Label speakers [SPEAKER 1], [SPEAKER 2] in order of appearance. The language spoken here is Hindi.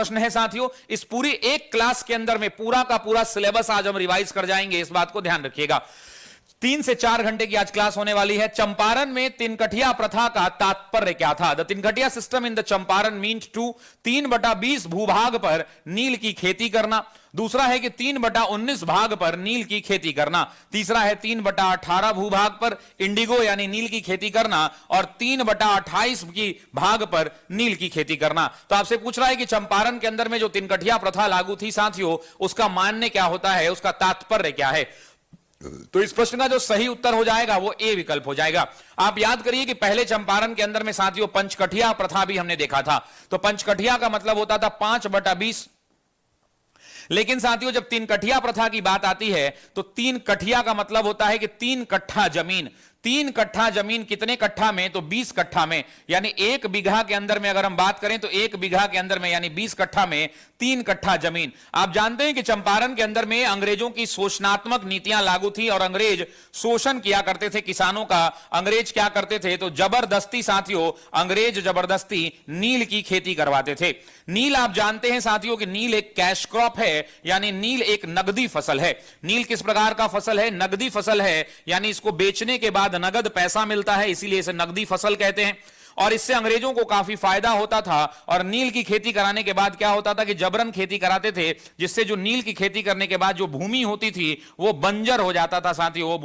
[SPEAKER 1] प्रश्न है साथियों। इस पूरी एक क्लास के अंदर में पूरा का पूरा सिलेबस आज हम रिवाइज कर जाएंगे, इस बात को ध्यान रखिएगा। 3 से 4 घंटे की आज क्लास होने वाली है। चंपारण में तिनकठिया प्रथा का तात्पर्य क्या था? The Tinkathia system in the Champaran means to 3/20 भूभाग पर नील की खेती करना। दूसरा है कि 3/19 भाग पर नील की खेती करना। तीसरा है 3/18 भूभाग पर इंडिगो यानी नील की खेती करना और 3/28 की भाग पर नील की खेती करना। तो आपसे पूछ रहा है कि चंपारण के अंदर में जो तिनकठिया प्रथा लागू थी साथियों, उसका मान्य क्या होता है, उसका तात्पर्य क्या है? तो इस प्रश्न का जो सही उत्तर हो जाएगा वो ए विकल्प हो जाएगा। आप याद करिए कि पहले चंपारण के अंदर में साथियों पंचकठिया प्रथा भी हमने देखा था। तो पंचकठिया का मतलब होता था 5/20। लेकिन साथियों जब 3 कठिया प्रथा की बात आती है तो 3 कठिया का मतलब होता है कि 3 कट्ठा जमीन। 3 कट्ठा जमीन कितने कट्ठा में? तो 20 कट्ठा में। यानी 1 बीघा के अंदर में अगर हम बात करें तो 1 बीघा के अंदर में यानी 20 कट्ठा में 3 कट्ठा जमीन। आप जानते हैं कि चंपारण के अंदर में अंग्रेजों की शोषणात्मक नीतियां लागू थी और अंग्रेज शोषण किया करते थे किसानों का। अंग्रेज क्या करते थे? तो जबरदस्ती साथियों अंग्रेज जबरदस्ती नील की खेती करवाते थे। नील आप जानते हैं साथियों कि नील एक कैश क्रॉप है, यानी नील एक नगदी फसल है। नील किस प्रकार का फसल है? नगदी फसल है, यानी इसको बेचने के बाद नगद पैसा मिलता है, इसीलिए इसे नगदी फसल कहते हैं। और इससे अंग्रेजों को काफी फायदा होता था। और नील की खेती कराने के बाद क्या होता था कि जबरन खेती कराते थे, जिससे जो नील की खेती करने के बाद जो भूमि होती थी वो बंजर हो जाता था साथियों। वो